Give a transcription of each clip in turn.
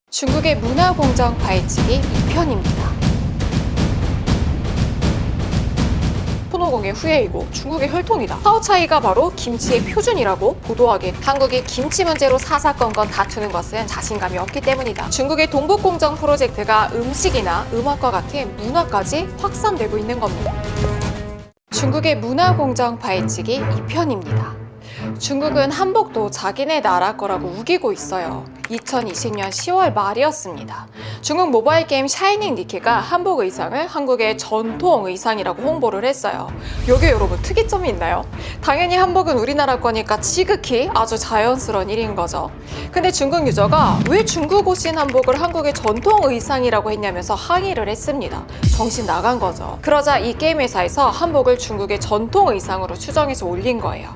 중국의 문화공정 파헤치기 2편입니다. 토노공의 후예이고 중국의 혈통이다. 파오차이가 바로 김치의 표준이라고 보도하게 한국이 김치 문제로 사사건건 다투는 것은 자신감이 없기 때문이다. 중국의 동북공정 프로젝트가 음식이나 음악과 같은 문화까지 확산되고 있는 겁니다. 중국의 문화공정 파헤치기 2편입니다. 중국은 한복도 자기네 나라 거라고 우기고 있어요. 2020년 10월 말이었습니다. 중국 모바일 게임 샤이닝 니케가 한복 의상을 한국의 전통 의상이라고 홍보를 했어요. 여기에 여러분 특이점이 있나요? 당연히 한복은 우리나라 거니까 지극히 아주 자연스러운 일인 거죠. 근데 중국 유저가 왜 중국 옷인 한복을 한국의 전통 의상이라고 했냐면서 항의를 했습니다. 정신 나간 거죠. 그러자 이 게임 회사에서 한복을 중국의 전통 의상으로 추정해서 올린 거예요.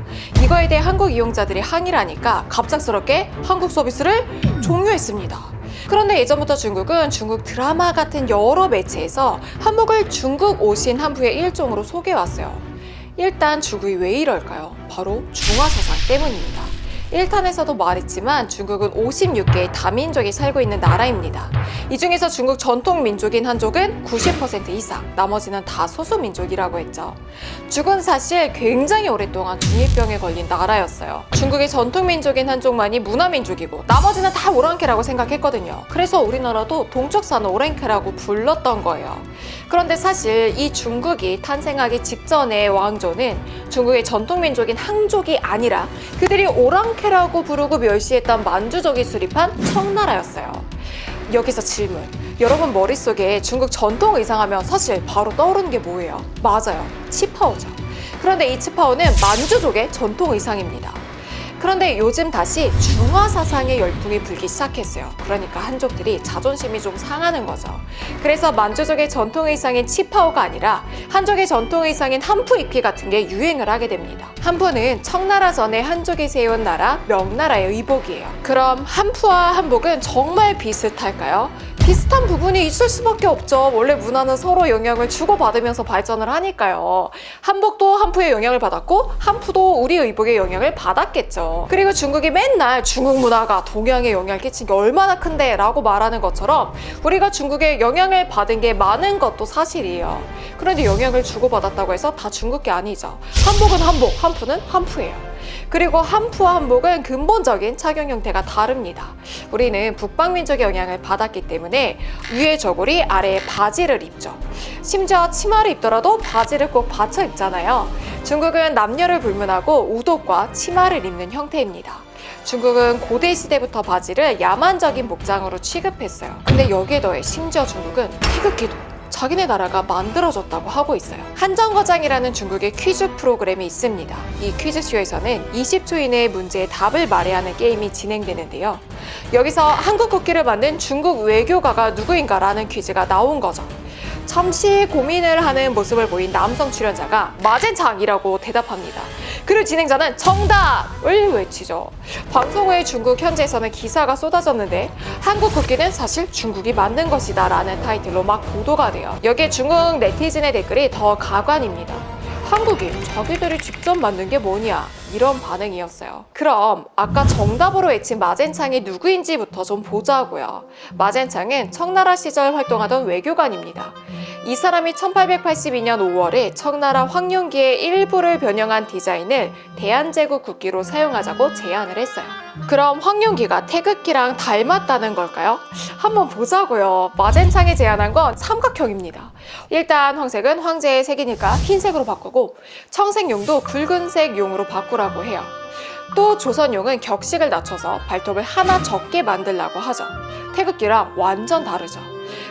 이거에 대해 한국 이용자들이 항의를 하니까 갑작스럽게 한국 서비스를 종료했습니다. 그런데 예전부터 중국은 중국 드라마 같은 여러 매체에서 한복을 중국 옷인 한부의 일종으로 소개해왔어요. 일단 중국이 왜 이럴까요? 바로 중화사상 때문입니다. 1탄에서도 말했지만 중국은 56개의 다민족이 살고 있는 나라입니다. 이 중에서 중국 전통 민족인 한족은 90% 이상, 나머지는 다 소수민족이라고 했죠. 중국은 사실 굉장히 오랫동안 중2병에 걸린 나라였어요. 중국의 전통 민족인 한족만이 문화민족이고 나머지는 다 오랑캐라고 생각했거든요. 그래서 우리나라도 동쪽사는 오랑캐라고 불렀던 거예요. 그런데 사실 이 중국이 탄생하기 직전의 왕조는 중국의 전통 민족인 항족이 아니라 그들이 오랑캐라고 부르고 멸시했던 만주족이 수립한 청나라였어요. 여기서 질문. 여러분 머릿속에 중국 전통 의상하면 사실 바로 떠오르는 게 뭐예요? 맞아요. 치파오죠. 그런데 이 치파오는 만주족의 전통 의상입니다. 그런데 요즘 다시 중화사상의 열풍이 불기 시작했어요. 그러니까 한족들이 자존심이 좀 상하는 거죠. 그래서 만주족의 전통 의상인 치파오가 아니라 한족의 전통 의상인 한푸 입기 같은 게 유행을 하게 됩니다. 한푸는 청나라 전에 한족이 세운 나라 명나라의 의복이에요. 그럼 한푸와 한복은 정말 비슷할까요? 비슷한 부분이 있을 수밖에 없죠. 원래 문화는 서로 영향을 주고받으면서 발전을 하니까요. 한복도 한푸의 영향을 받았고 한푸도 우리 의복의 영향을 받았겠죠. 그리고 중국이 맨날 중국 문화가 동양에 영향을 끼친 게 얼마나 큰데 라고 말하는 것처럼 우리가 중국에 영향을 받은 게 많은 것도 사실이에요. 그런데 영향을 주고받았다고 해서 다 중국 게 아니죠. 한복은 한복, 한푸는 한푸예요. 그리고 한푸와 한복은 근본적인 착용 형태가 다릅니다. 우리는 북방민족의 영향을 받았기 때문에 위에 저고리, 아래에 바지를 입죠. 심지어 치마를 입더라도 바지를 꼭 받쳐 입잖아요. 중국은 남녀를 불문하고 우독과 치마를 입는 형태입니다. 중국은 고대 시대부터 바지를 야만적인 복장으로 취급했어요. 근데 여기에 더해 심지어 중국은 태극기도 자기네 나라가 만들어졌다고 하고 있어요. 한정거장이라는 중국의 퀴즈 프로그램이 있습니다. 이 퀴즈쇼에서는 20초 이내의 문제에 답을 말해야 하는 게임이 진행되는데요. 여기서 한국 국기를 만든 중국 외교가가 누구인가라는 퀴즈가 나온 거죠. 잠시 고민을 하는 모습을 보인 남성 출연자가 마젠창이라고 대답합니다. 그리고 진행자는 정답을 외치죠. 방송 후에 중국 현지에서는 기사가 쏟아졌는데 한국 국기는 사실 중국이 만든 것이다 라는 타이틀로 막 보도가 돼요. 여기에 중국 네티즌의 댓글이 더 가관입니다. 한국이 자기들이 직접 만든 게 뭐냐 이런 반응이었어요. 그럼 아까 정답으로 외친 마젠창이 누구인지부터 좀 보자고요. 마젠창은 청나라 시절 활동하던 외교관입니다. 이 사람이 1882년 5월에 청나라 황룡기의 일부를 변형한 디자인을 대한제국 국기로 사용하자고 제안을 했어요. 그럼 황룡기가 태극기랑 닮았다는 걸까요? 한번 보자고요. 마젠창이 제안한 건 삼각형입니다. 일단 황색은 황제의 색이니까 흰색으로 바꾸고 청색용도 붉은색 용으로 바꾸라고 해요. 또 조선용은 격식을 낮춰서 발톱을 하나 적게 만들라고 하죠. 태극기랑 완전 다르죠.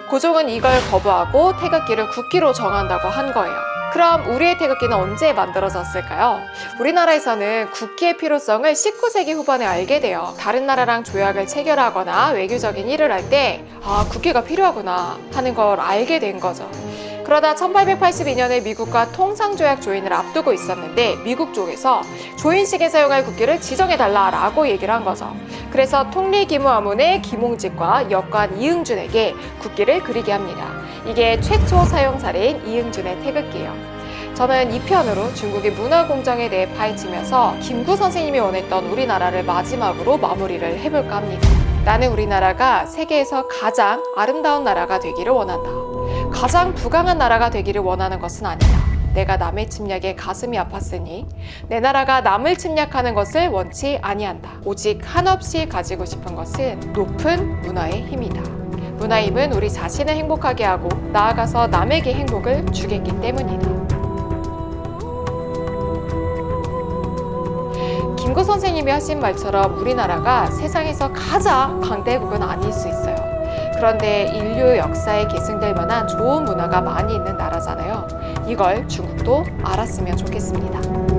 고종은 이걸 거부하고 태극기를 국기로 정한다고 한 거예요. 그럼 우리의 태극기는 언제 만들어졌을까요? 우리나라에서는 국기의 필요성을 19세기 후반에 알게 돼요. 다른 나라랑 조약을 체결하거나 외교적인 일을 할 때 국기가 필요하구나 하는 걸 알게 된 거죠. 그러다 1882년에 미국과 통상조약 조인을 앞두고 있었는데 미국 쪽에서 조인식에 사용할 국기를 지정해달라라고 얘기를 한 거죠. 그래서 통리기무아문의 김홍직과 역관 이응준에게 국기를 그리게 합니다. 이게 최초 사용 사례인 이응준의 태극기예요. 저는 이 편으로 중국의 문화공정에 대해 파헤치면서 김구 선생님이 원했던 우리나라를 마지막으로 마무리를 해볼까 합니다. 나는 우리나라가 세계에서 가장 아름다운 나라가 되기를 원한다. 가장 부강한 나라가 되기를 원하는 것은 아니다. 내가 남의 침략에 가슴이 아팠으니 내 나라가 남을 침략하는 것을 원치 아니한다. 오직 한없이 가지고 싶은 것은 높은 문화의 힘이다. 문화의 힘은 우리 자신을 행복하게 하고 나아가서 남에게 행복을 주겠기 때문이다. 김구 선생님이 하신 말처럼 우리나라가 세상에서 가장 강대국은 아닐 수 있어요. 그런데 인류 역사에 계승될 만한 좋은 문화가 많이 있는 나라잖아요. 이걸 중국도 알았으면 좋겠습니다.